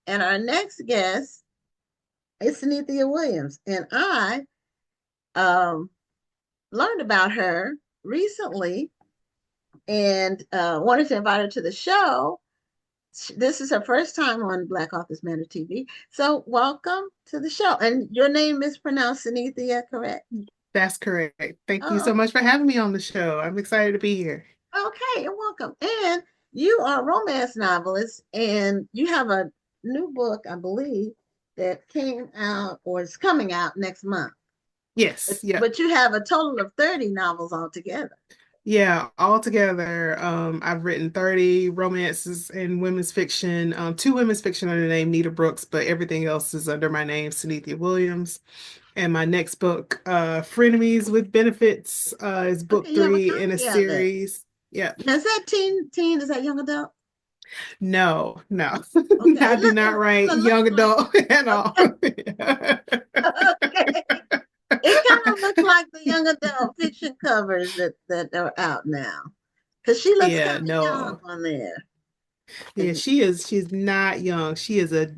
And our next guest is Synithia Williams. And I um, learned about her recently and wanted to invite her to the show. This is her first time on Black Authors Matter TV. So, welcome to the show. And your name is pronounced Synithia, correct? That's correct. Thank you Oh, so much for having me on the show. I'm excited to be here. okay, you're welcome. And you are a romance novelist, and you have a new book, I believe, that came out or is coming out next month. But, Yes, yep. but you have a total of 30 novels altogether. Yeah, altogether, I've written 30 romances and women's fiction, two women's fiction under the name Nita Brooks, but everything else is under my name, Synithia Williams. And my next book, Frenemies with Benefits, is book Okay, you have a three in a copy of it. series. Yeah. Now, is that teen? Is that young adult? No, no. Okay, I do not it write kind of looks young like adult at all. okay, okay. It kind of looks like the young adult fiction covers that are out now. Because she looks Yeah, kind of young no. on there. Yeah, And she is. She's not young. She is a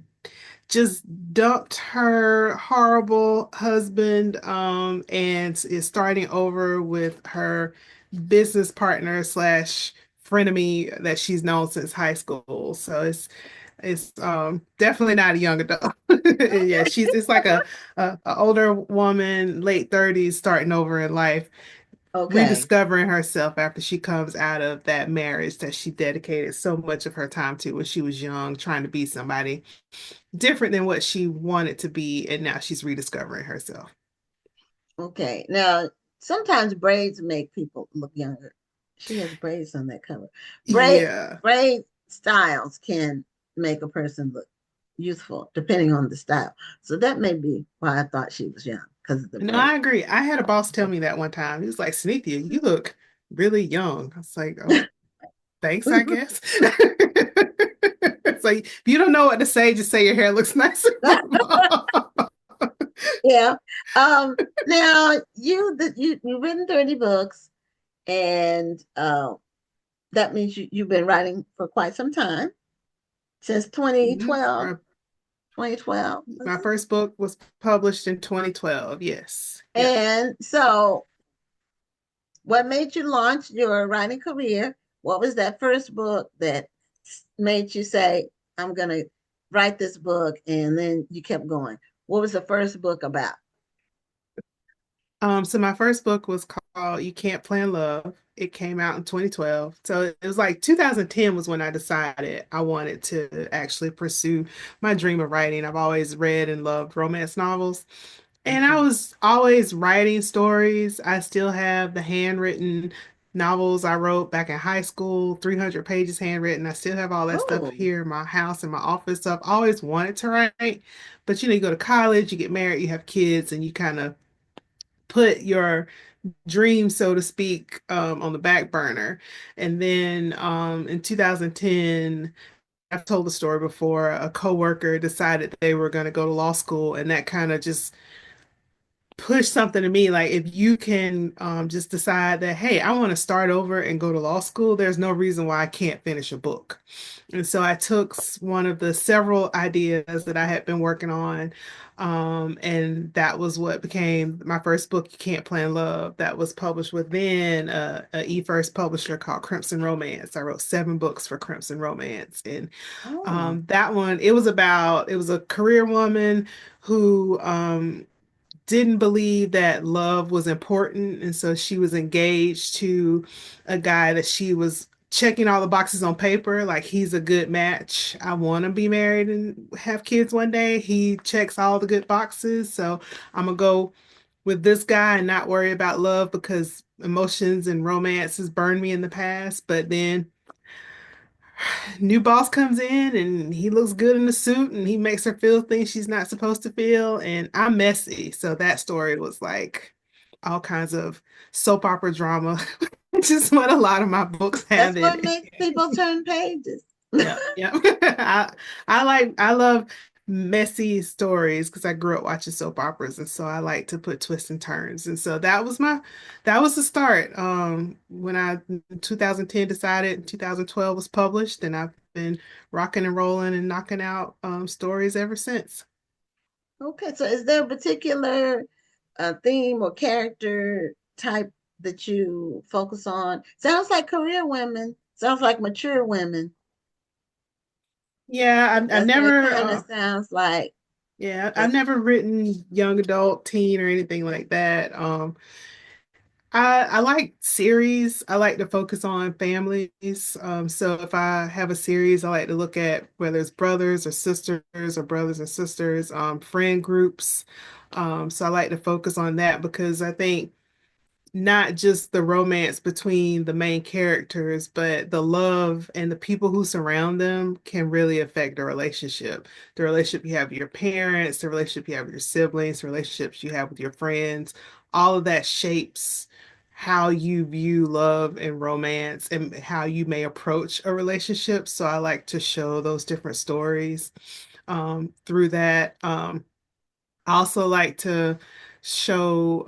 just dumped her horrible husband, and is starting over with her business partner slash frenemy that she's known since high school. So it's definitely not a young adult. Yeah, okay, she's it's like a older woman, late 30s, starting over in life, okay, rediscovering herself after she comes out of that marriage that she dedicated so much of her time to when she was young, trying to be somebody different than what she wanted to be, and now she's rediscovering herself. okay. Now, sometimes braids make people look younger. She has braids on that cover. Braid Yeah. braid styles can make a person look youthful, depending on the style. So that may be why I thought she was young because of the No, braid. I agree. I had a boss tell me that one time. He was like, Synithia, you look really young. I was like, oh, thanks, I guess. It's like, if you don't know what to say, just say your hair looks nice and normal. Yeah. Now you've written 30 books, and that means you've been writing for quite some time, since Mhm. 2012. 2012, was My it? first book was published in 2012. Yes. Yeah. And so what made you launch your writing career? What was that first book that made you say, I'm gonna write this book, and then you kept going? What was the first book about? So my first book was called You Can't Plan Love. It came out in 2012. So it was like 2010 was when I decided I wanted to actually pursue my dream of writing. I've always read and loved romance novels. And I Okay. was always writing stories. I still have the handwritten novels I wrote back in high school, 300 pages handwritten. I still have all that stuff Oh, here in my house, in my office. So I've always wanted to write. But you go to college, you get married, you have kids, and you kind of put your dream, so to speak, on the back burner. And then in 2010, I've told the story before, a coworker decided they were going to go to law school, and that kind of just push something to me like if you can just decide that hey, I want to start over and go to law school, there's no reason why I can't finish a book. And so I took one of the several ideas that I had been working on, and that was what became my first book, You Can't Plan Love, that was published within a e-first publisher called Crimson Romance. I wrote 7 books for Crimson Romance, and oh, that one, it was a career woman who didn't believe that love was important. And so she was engaged to a guy that she was checking all the boxes on paper. Like, he's a good match. I want to be married and have kids one day. He checks all the good boxes. So I'm going to go with this guy and not worry about love because emotions and romance has burned me in the past. But then new boss comes in and he looks good in the suit and he makes her feel things she's not supposed to feel. And I'm messy. So that story was like all kinds of soap opera drama, which is what a lot of my books have that's in what makes it. people turn pages. Yeah, yeah. I love messy stories because I grew up watching soap operas, and so I like to put twists and turns. And so that was the start. When I in 2010 decided 2012 was published, and I've been rocking and rolling and knocking out stories ever since. Okay, so is there a particular theme or character type that you focus on? Sounds like career women. Sounds like mature women. Yeah, I've That's what it never, kind of sounds like. yeah, I've It's never written young adult, teen, or anything like that. I like series. I like to focus on families. So if I have a series, I like to look at whether it's brothers or sisters or brothers and sisters, friend groups. So I like to focus on that because I think not just the romance between the main characters, but the love and the people who surround them can really affect a relationship. The relationship you have with your parents, the relationship you have with your siblings, the relationships you have with your friends, all of that shapes how you view love and romance and how you may approach a relationship. So I like to show those different stories through that. I also like to show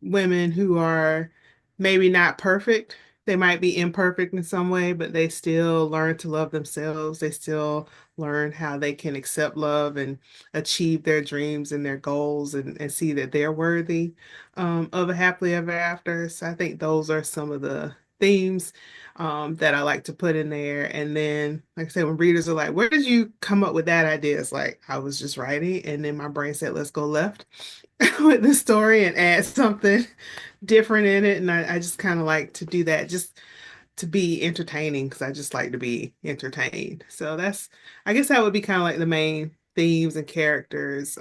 women who are maybe not perfect. They might be imperfect in some way, but they still learn to love themselves. They still learn how they can accept love and achieve their dreams and their goals and see that they're worthy of a happily ever after. So I think those are some of the themes that I like to put in there. And then, like I said, when readers are like, where did you come up with that idea? It's like, I was just writing, and then my brain said, let's go left with the story and add something different in it. And I just kind of like to do that just to be entertaining because I just like to be entertained. So I guess that would be kind of like the main themes and characters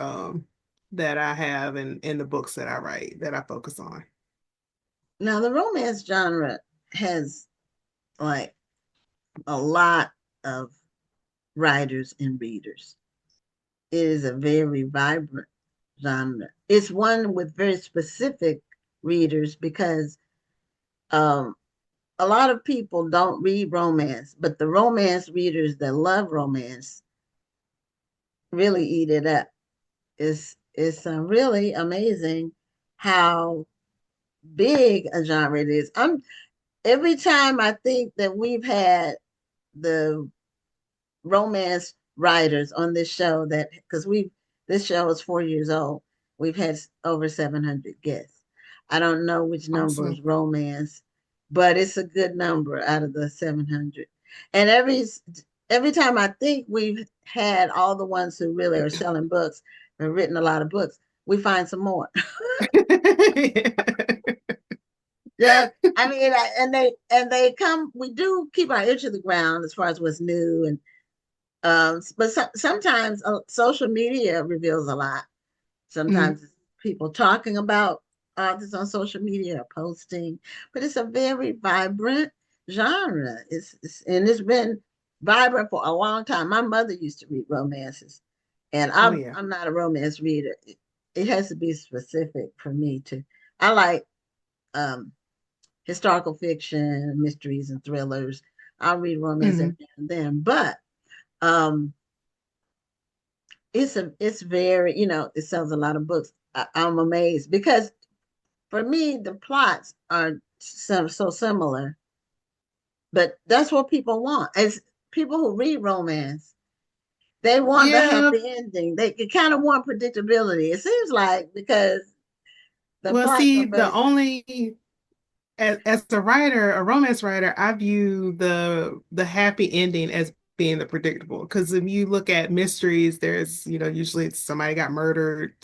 that I have in the books that I write that I focus on. now the romance genre has like a lot of writers and readers. It is a very vibrant genre. It's one with very specific readers because um, a lot of people don't read romance, but the romance readers that love romance really eat it up. It's really amazing how big a genre it is. I'm every time I think that we've had the romance writers on this show that because we this show is 4 years old. We've had over 700 guests. I don't know which number Awesome. is romance, but it's a good number out of the 700. And every time I think we've had all the ones who really are selling books and written a lot of books, we find some more. Yeah, I mean, and they come. We do keep our ear to the ground as far as what's new and but sometimes social media reveals a lot. Mhm. Sometimes it's people talking about authors on social media or posting, but it's a very vibrant genre. And it's been vibrant for a long time. My mother used to read romances, and Oh I'm yeah. I'm not a romance reader. It has to be specific for me to. I like um, historical fiction, mysteries, and thrillers. I'll read romance every Mhm. now and then, but um, it's very it sells a lot of books. I'm amazed because for me the plots are so similar, but that's what people want. As people who read romance, they want the Yeah. happy ending. They kind of want predictability. It seems like because the Well, plots see, are the very similar. only as a writer, a romance writer, I view the happy ending as being the predictable. Because if you look at mysteries, there's, usually it's somebody got murdered,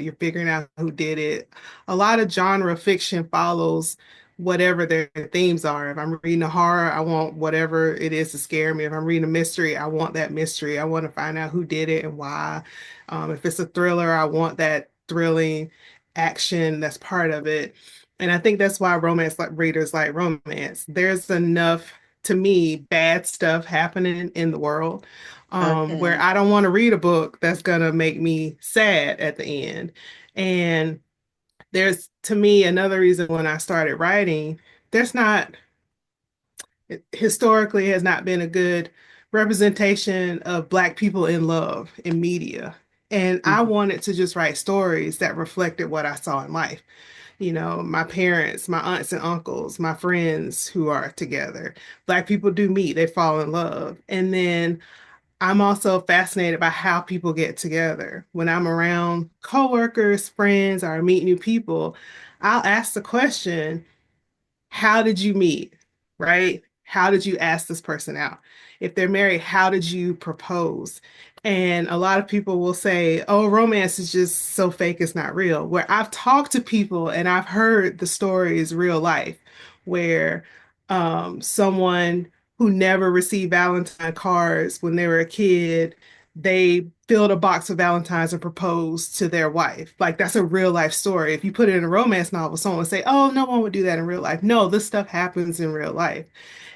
you're figuring out who did it. A lot of genre fiction follows whatever their themes are. If I'm reading a horror, I want whatever it is to scare me. If I'm reading a mystery, I want that mystery. I want to find out who did it and why. If it's a thriller, I want that thrilling action that's part of it. And I think that's why romance like readers like romance. There's enough, to me, bad stuff happening in the world, where Okay, I don't want to read a book that's gonna make me sad at the end. And there's, to me, another reason when I started writing, there's not it historically has not been a good representation of Black people in love in media. And I hmm wanted to just write stories that reflected what I saw in life. my parents, my aunts and uncles, my friends who are together. Black people do meet, they fall in love. And then I'm also fascinated by how people get together. When I'm around coworkers, friends, or I meet new people, I'll ask the question, how did you meet? Right? How did you ask this person out? If they're married, how did you propose? And a lot of people will say, oh, romance is just so fake, it's not real. Where I've talked to people and I've heard the stories real life where someone who never received Valentine cards when they were a kid, they filled a box of Valentines and proposed to their wife. Like that's a real life story. If you put it in a romance novel, someone would say, "Oh, no one would do that in real life." No, this stuff happens in real life.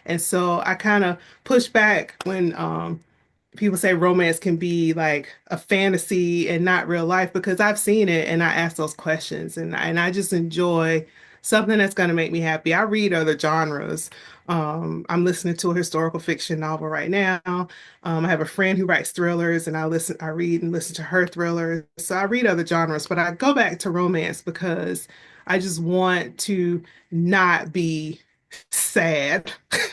And so I kind of push back when people say romance can be like a fantasy and not real life because I've seen it and I ask those questions and I just enjoy something that's going to make me happy. I read other genres. I'm listening to a historical fiction novel right now. I have a friend who writes thrillers and I read and listen to her thrillers. So I read other genres, but I go back to romance because I just want to not be sad,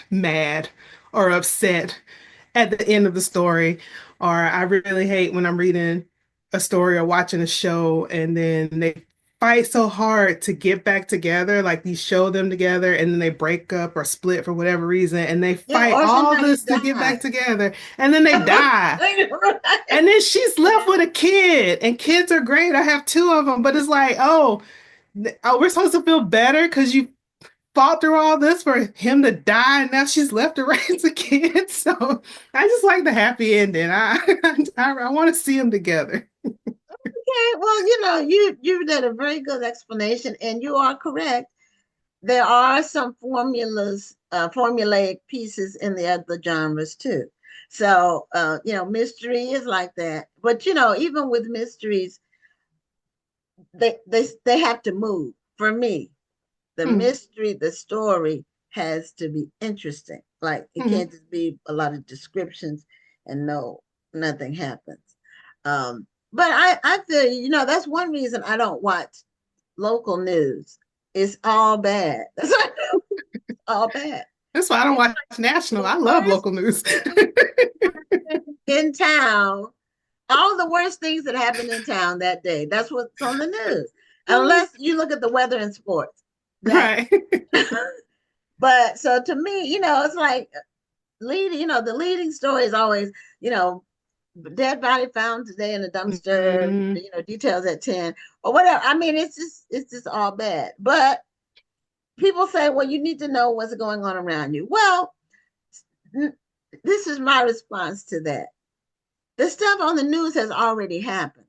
mad, or upset at the end of the story. Or I really hate when I'm reading a story or watching a show and then they fight so hard to get back together, like you show them together and then they break up or split for whatever reason and they Yeah, fight or all somebody this to get back died. together and then they die. Right. And then she's left with a kid, and kids are great. I have two of them, but it's like, oh, we're supposed to feel better because you fought through all this for him to die, and now she's left to raise a kid. So I just like the happy ending. I want to see them together. Okay, well, you did a very good explanation, and you are correct. There are some formulaic pieces in the other genres too. So, mystery is like that. But even with mysteries, they have to move. For me, the Mm, mystery, the story has to be interesting. Like it mm. can't just be a lot of descriptions and nothing happens. But I feel that's one reason I don't watch local news. It's all bad. That's all bad. That's why I don't It's watch national. the I love worst local news. in town. All the worst things that happened in town that day. That's what's on the news. Unless you look at the weather and sports. That Right. but so to me, it's like the leading story is always, you know, dead body found today in a dumpster, Mm, details at 10 or whatever. I mean, it's just all bad. But people say, well, you need to know what's going on around you. Well, this is my response to that. The stuff on the news has already happened.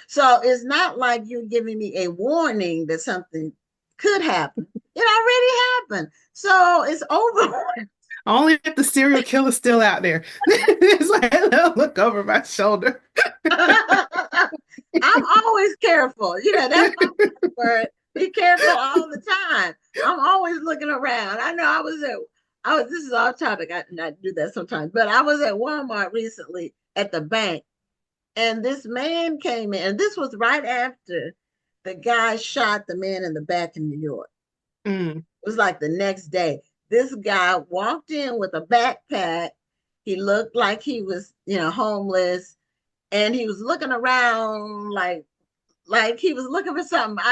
So it's not like you're giving me a warning that something could happen. It already happened. So it's over. only if the serial killer's still out there. It's like, I'll look over my shoulder. I'm always careful. That's my word. Be careful all the time. I'm always looking around. I know this is off topic. I do that sometimes, but I was at Walmart recently at the bank, and this man came in, and this was right after the guy shot the man in the back in New York. Mm, It was like the next day. This guy walked in with a backpack. He looked like he was, homeless, and he was looking around like he was looking for something.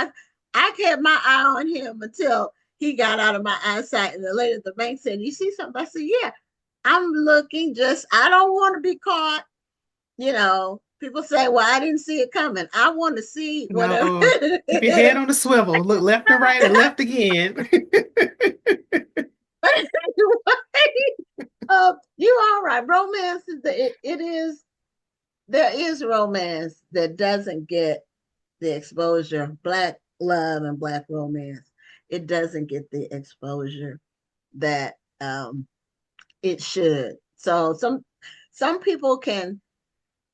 I kept my eye on him until he got out of my eyesight. And the lady at the bank said, "You see something?" I said, "Yeah, I'm looking. Just I don't want to be caught." People say, "Well, I didn't see it coming." I want to see whatever. no. Keep your head on the swivel. Look left and right and left again. You all right? Romance is it is there is romance that doesn't get the exposure. Black love and black romance, it doesn't get the exposure that it should. So some people can,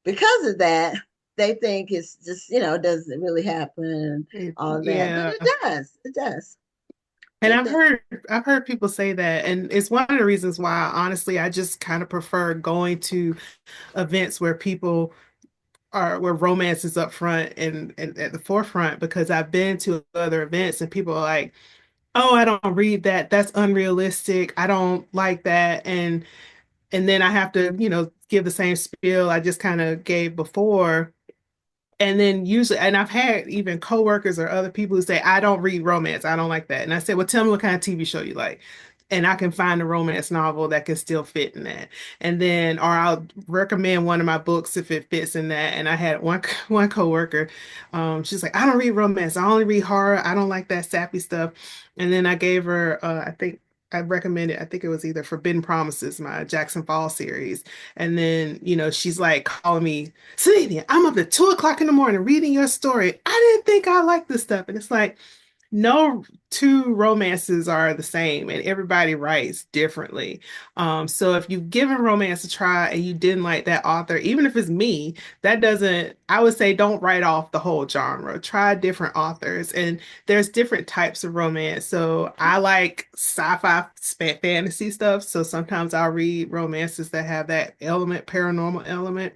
because of that, they think it's just doesn't really happen, all that, but Yeah. it does. It does. And It I've does. heard people say that, and it's one of the reasons why honestly I just kind of prefer going to events where people are where romance is up front and at the forefront because I've been to other events and people are like, "Oh, I don't read that. That's unrealistic. I don't like that." And then I have to, give the same spiel I just kind of gave before. And then usually, and I've had even coworkers or other people who say, I don't read romance. I don't like that. And I said, well, tell me what kind of TV show you like. And I can find a romance novel that can still fit in that. And then, or I'll recommend one of my books if it fits in that. And I had one coworker, she's like, I don't read romance. I only read horror. I don't like that sappy stuff. And then I gave her, I think I recommended, I think it was either Forbidden Promises, my Jackson Fall series. And then, she's like calling me, Synithia, I'm up at 2 o'clock in the morning reading your story. I didn't think I liked this stuff. And it's like, no two romances are the same, and everybody writes differently. So if you've given romance a try and you didn't like that author, even if it's me, that doesn't, I would say don't write off the whole genre. Try different authors, and there's different types of romance. So I like sci-fi fantasy stuff. So sometimes I'll read romances that have that element, paranormal element.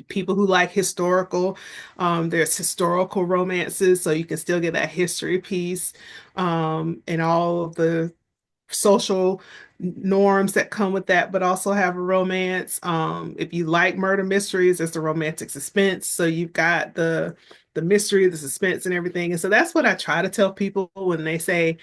People who like historical, there's historical romances, so you can still get that history piece, and all of the social norms that come with that, but also have a romance. If you like murder mysteries, it's the romantic suspense. So you've got the mystery, the suspense, and everything. And so that's what I try to tell people when they say,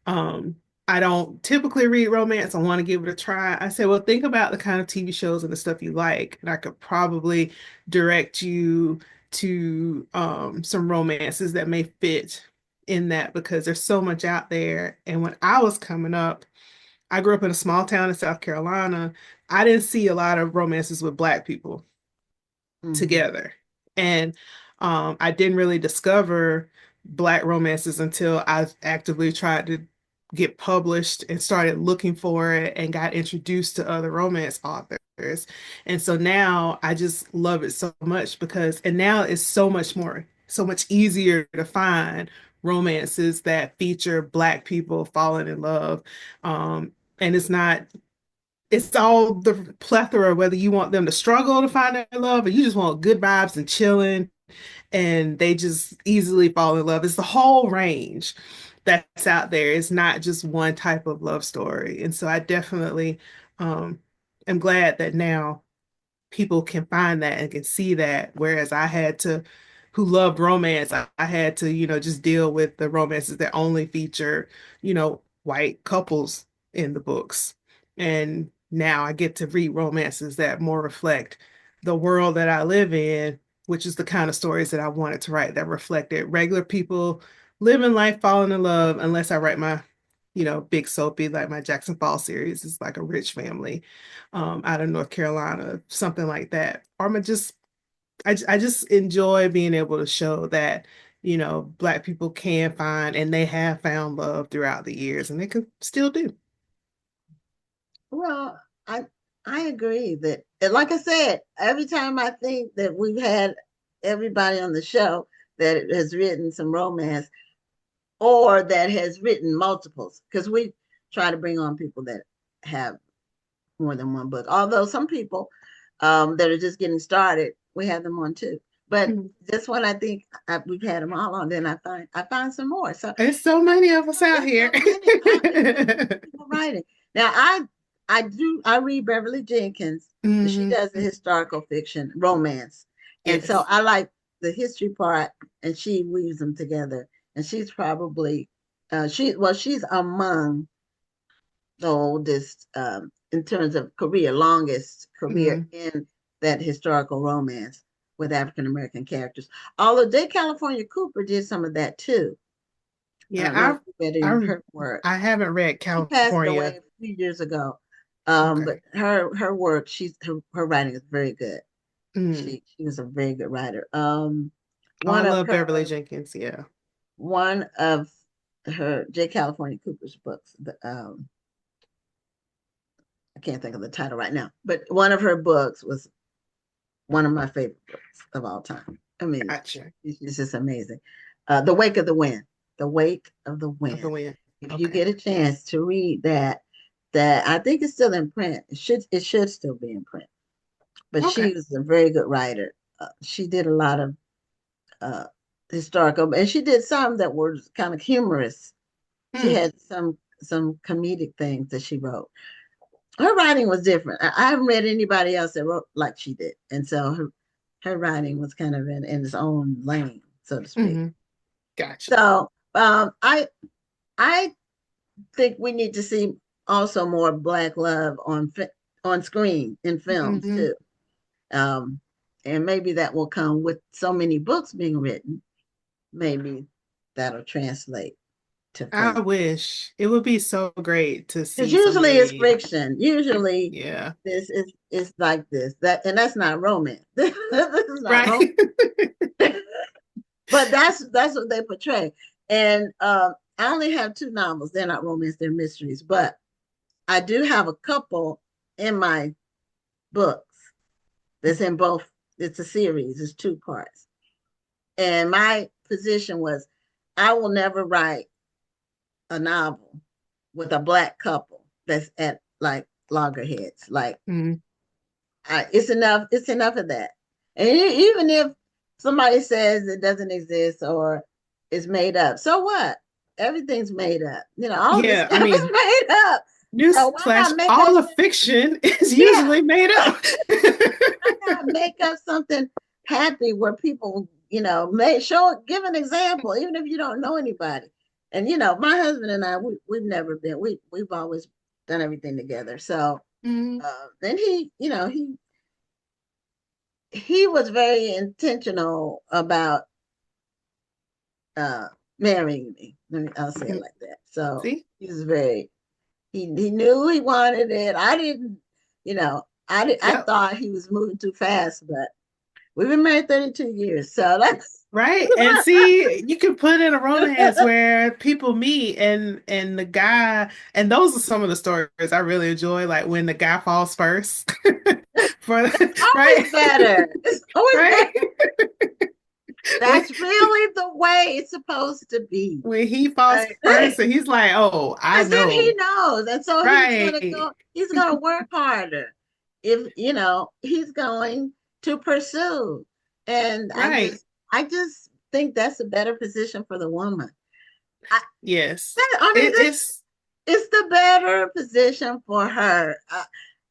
um, I don't typically read romance. I want to give it a try. I say, well, think about the kind of TV shows and the stuff you like, and I could probably direct you to some romances that may fit in that because there's so much out there. And when I was coming up, I grew up in a small town in South Carolina. I didn't see a lot of romances with Black people Hmm. together. And I didn't really discover Black romances until I actively tried to get published and started looking for it and got introduced to other romance authors. And so now I just love it so much because, and now it's so much easier to find romances that feature Black people falling in love. And it's all the plethora, whether you want them to struggle to find their love or you just want good vibes and chilling and they just easily fall in love. It's the whole range that's out there. It's not just one type of love story. And so I definitely um, am glad that now people can find that and can see that. Whereas I had to, who loved romance, I had to, just deal with the romances that only feature, white couples in the books. And now I get to read romances that more reflect the world that I live in, which is the kind of stories that I wanted to write that reflected regular people living life, falling in love, unless I write my, big soapy, like my Jackson Fall series is like a rich family out of North Carolina, something like that. Or I just enjoy being able to show that, Black people can find and they have found love throughout the years and they can still do. Well, I agree that, and like I said, every time I think that we've had everybody on the show that has written some romance or that has written multiples, because we try to bring on people that have more than one book. Although some people that are just getting started, we have them on too. But Mhm. this one, I think we've had them all on. Then I find some more. So There's so many of us out there's here. so many. There's so many people writing. Now I read Beverly Jenkins. She Hmm. does the historical fiction romance, and so Yes. I like the history part, and she weaves them together. And she's probably she's among the oldest in terms of career, longest career Hmm. in that historical romance with African American characters. Although J. California Cooper did some of that too. I Yeah, don't know if you read any of I her work. I haven't read She passed California. away a few years ago. But Okay. her work, her writing is very good. Mm. She was a very good writer. Oh, I One of love Beverly her Jenkins. Yeah. one of her J. California Cooper's books. I can't think of the title right now, but one of her books was one of my favorite books of all time. I mean, Gotcha. it's just amazing. The Wake of the Wind. The Wake of the Of the Wind. wind. If you Okay. get a chance to read that, that I think it's still in print. It should still be in print. But Okay. she was a very good writer. she did a lot of uh, historical, and she did some that were kind of humorous. She Hmm. had some comedic things that she wrote. Her writing was different. I haven't read anybody else that wrote like she did, and so her writing was kind of in its own lane, so to speak. Hmm. Gotcha. So I think we need to see also more Black love on screen in films Hmm. too. Um, and maybe that will come with so many books being written. Maybe that'll translate to I film. wish it would be so great to Because see so usually it's many. fiction. Usually Yeah. this is like this. And that's not romance. This is not Right. romance. But that's what they portray. And I only have two novels. They're not romance, they're mysteries. But I do have a couple in my books that's in both. It's a series, it's two parts. And my position was I will never write a novel with a Black couple that's at like loggerheads. Like Mhm. it's enough of that. And even if somebody says it doesn't exist or it's made up, so what? Everything's made up. All this Yeah. I stuff is mean, made up. So why newsflash, not make all up the something? fiction is Yeah, usually made up. why not make up something happy where people, may give an example, even if you don't know anybody. And my husband and I, we've never been, we've always done everything together. So Mhm. then he was very intentional about uh marrying me. I'll say it Mhm. like that. So See? he was very he knew he wanted it. I didn't, I Yep. thought he was moving too fast, but we've been married 32 years. So that's Right. And see, you can put in a romance where people meet and the guy, and those are some of the stories I really enjoy, like when the guy falls first. For right. always better. It's always Right. better. When That's really the way it's supposed to be. when he falls Right. first and he's like, "Oh, I Because then he know." knows. And so Right. he's gonna work harder. If he's going to pursue. And Right. I just think that's a better position for the woman. I, Yes. I mean, this It's it's the better position for her.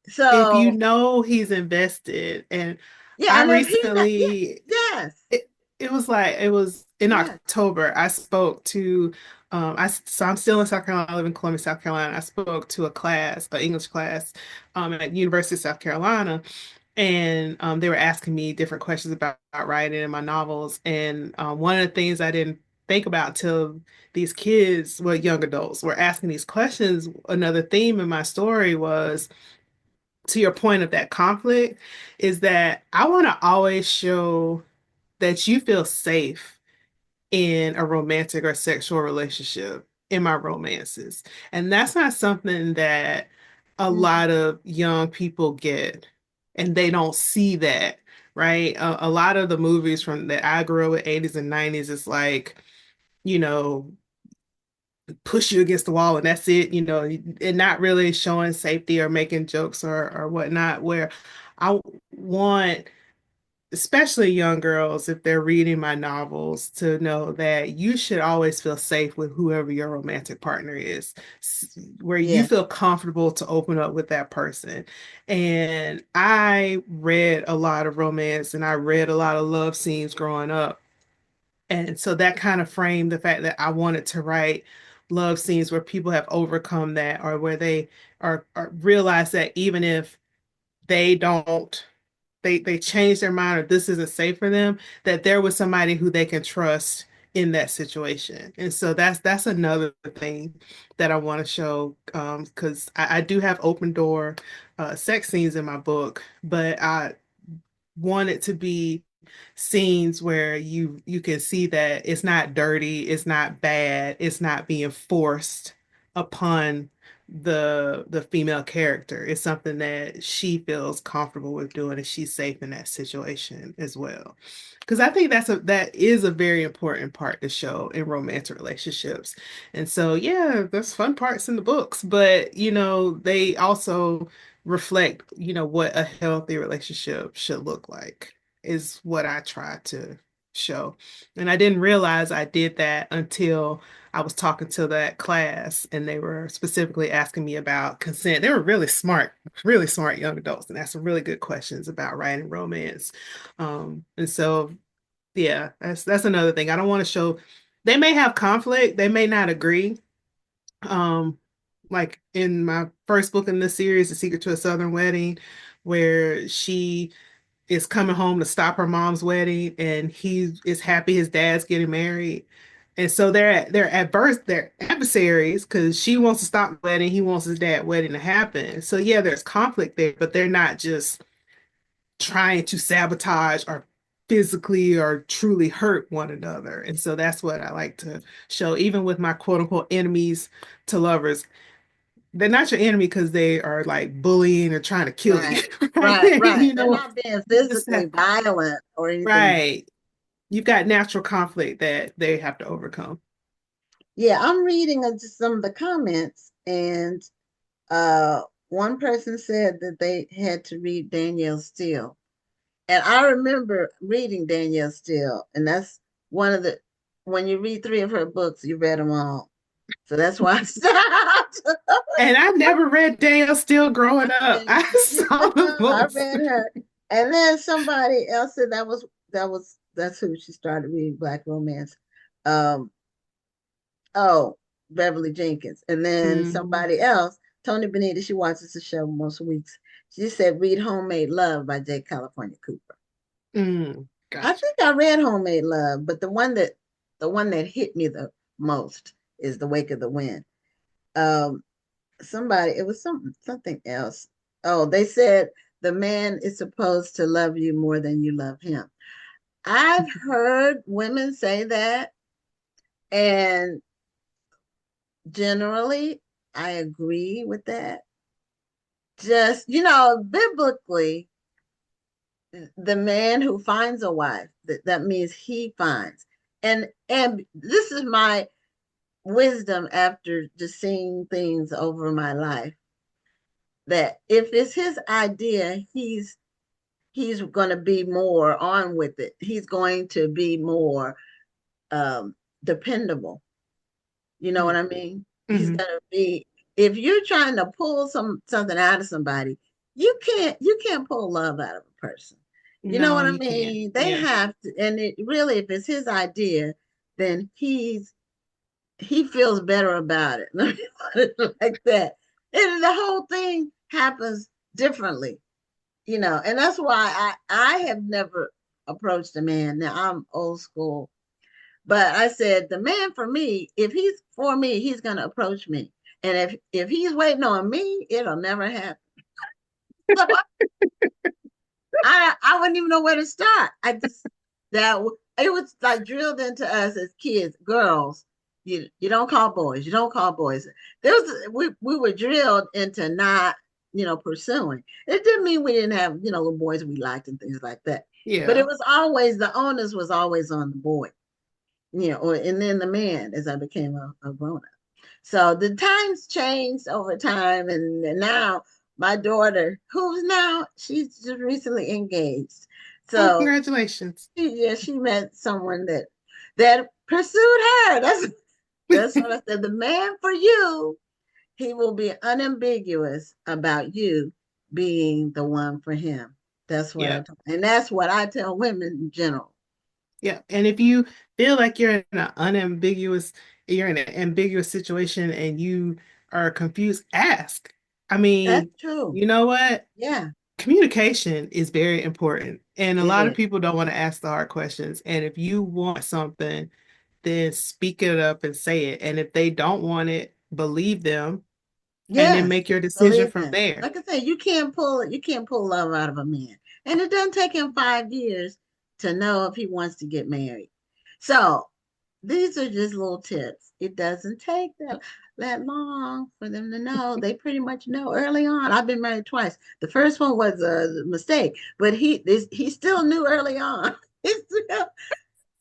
if you So know he's invested. And yeah, I and if he not, yeah, recently yes, it was in yes, October. I spoke to so I'm still in South Carolina, I live in Columbia, South Carolina. I spoke to a class, an English class, at University of South Carolina, and they were asking me different questions about writing in my novels. And one of the things I didn't think about till these kids, well, young adults, were asking these questions. Another theme in my story was, to your point of that conflict, is that I want to always show that you feel safe in a romantic or sexual relationship in my romances. And that's not something that a mhm, lot of young people get, and they don't see that, right? A lot of the movies from that I grew up with, 80s and 90s, is like, you know, push you against the wall and that's it, and not really showing safety or making jokes or whatnot, where I want especially young girls, if they're reading my novels, to know that you should always feel safe with whoever your romantic partner is, where you yes, feel comfortable to open up with that person. And I read a lot of romance and I read a lot of love scenes growing up. And so that kind of framed the fact that I wanted to write love scenes where people have overcome that, or where they are realize that even if they don't they change their mind or this isn't safe for them, that there was somebody who they can trust in that situation. And so that's another thing that I want to show, because I do have open door sex scenes in my book, but I want it to be scenes where you can see that it's not dirty, it's not bad, it's not being forced upon the female character. It's something that she feels comfortable with doing and she's safe in that situation as well. Because I think that is a very important part to show in romantic relationships. And so yeah, there's fun parts in the books, but they also reflect, what a healthy relationship should look like. is what I try to show. And I didn't realize I did that until I was talking to that class and they were specifically asking me about consent. They were really smart young adults and asked some really good questions about writing romance. And so yeah, that's another thing. I don't want to show they may have conflict, they may not agree. Um, like in my first book in this series, The Secret to a Southern Wedding, where she is coming home to stop her mom's wedding and he is happy his dad's getting married. And so they're adverse, they're adversaries because she wants to stop the wedding, he wants his dad wedding to happen. So yeah, there's conflict there, but they're not just trying to sabotage or physically or truly hurt one another. And so that's what I like to show, even with my quote unquote enemies to lovers. They're not your enemy because they are like bullying or trying to kill you, Right, right? right, right. You They're know, not being you just physically have, violent or anything. right. You've got natural conflict that they have to overcome. Yeah, I'm reading just some of the comments, and uh, one person said that they had to read Danielle Steele. And I remember reading Danielle Steele, and that's one of the, when you read three of her books, you read them all. So that's why I stopped. And I never read Danielle Steele growing up. And I saw the I books. read her. And then somebody else said that's who she started reading Black romance. Um, oh, Beverly Jenkins. And then Mhm. somebody else, Tony Benita, she watches the show most weeks. She said read Homemade Love by J. California Cooper. I Gotcha. think I read Homemade Love, but the one that hit me the most is The Wake of the Wind. Um, somebody, it was something else. Oh, they said the man is supposed to love you more than you love him. I've heard women say that, and generally I agree with that. Just, biblically, the man who finds a wife, that means he finds. And this is my wisdom after just seeing things over my life, that if it's his idea, he's going to be more on with it. He's going to be more um, dependable. You know what I mean? He's Mm-hmm. going to be. If you're trying to pull something out of somebody, you can't pull love out of a person. You know No, what I you can't. mean? They Yeah. have to, and it really, if it's his idea, then he feels better about it. Let me put it like that. And the whole thing happens differently, and that's why I have never approached a man. Now I'm old school, but I said the man for me, if he's for me, he's gonna approach me. And if he's waiting on me, it'll never happen. So I wouldn't even know where to start. I just that it was like drilled into us as kids, girls. You don't call boys. You don't call boys. We were drilled into not pursuing. It didn't mean we didn't have little boys we liked and things like that. But it Yeah. was always the onus was always on the boy, or and then the man as I became a grown up. So the times changed over time, and now my daughter, who's now she's just recently engaged. Oh, So congratulations. she met someone that pursued her. That's what I said. The man for you, he will be unambiguous about you being the one for him. That's what I Yeah. told, and that's what I tell women in general. Yeah. And if you feel like you're in an ambiguous situation and you are confused, ask. I That's mean, true. you know what? Yeah, Communication is very important. And a it lot of is. people don't want to ask the hard questions. And if you want something, then speak it up and say it. And if they don't want it, believe them and then Yes, make your decision believe from them. there. Like I said, you can't pull love out of a man. And it doesn't take him 5 years to know if he wants to get married. So these are just little tips. It doesn't take that long for them to know. They pretty much know early on. I've been married twice. The first one was a mistake, but he still knew early on.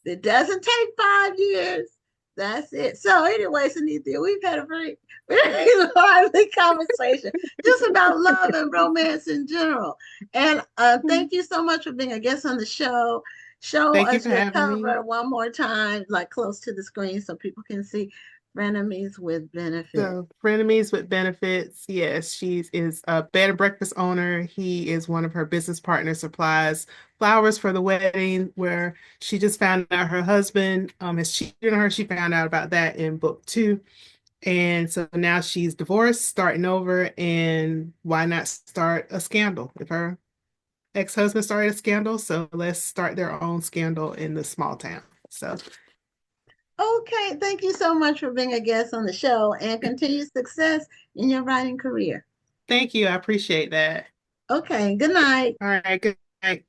It doesn't take 5 years. That's it. So anyway, Synithia, we've had a very lively conversation just about love and romance in general. And thank you so much for being a guest on the show. Show Thank you us for your having me. cover one more time, like close to the screen so people can see Frenemies with Benefit. So, frenemies with benefits. Yes, she is a bed and breakfast owner. He is one of her business partners, supplies flowers for the wedding, where she just found out her husband has cheated on her. She found out about that in book two. And so now she's divorced, starting over, and why not start a scandal? If her ex-husband started a scandal, so let's start their own scandal in the small town. So Okay, thank you so much for being a guest on the show and continued success in your writing career. thank you. I appreciate that. Okay, good night. All right, good night.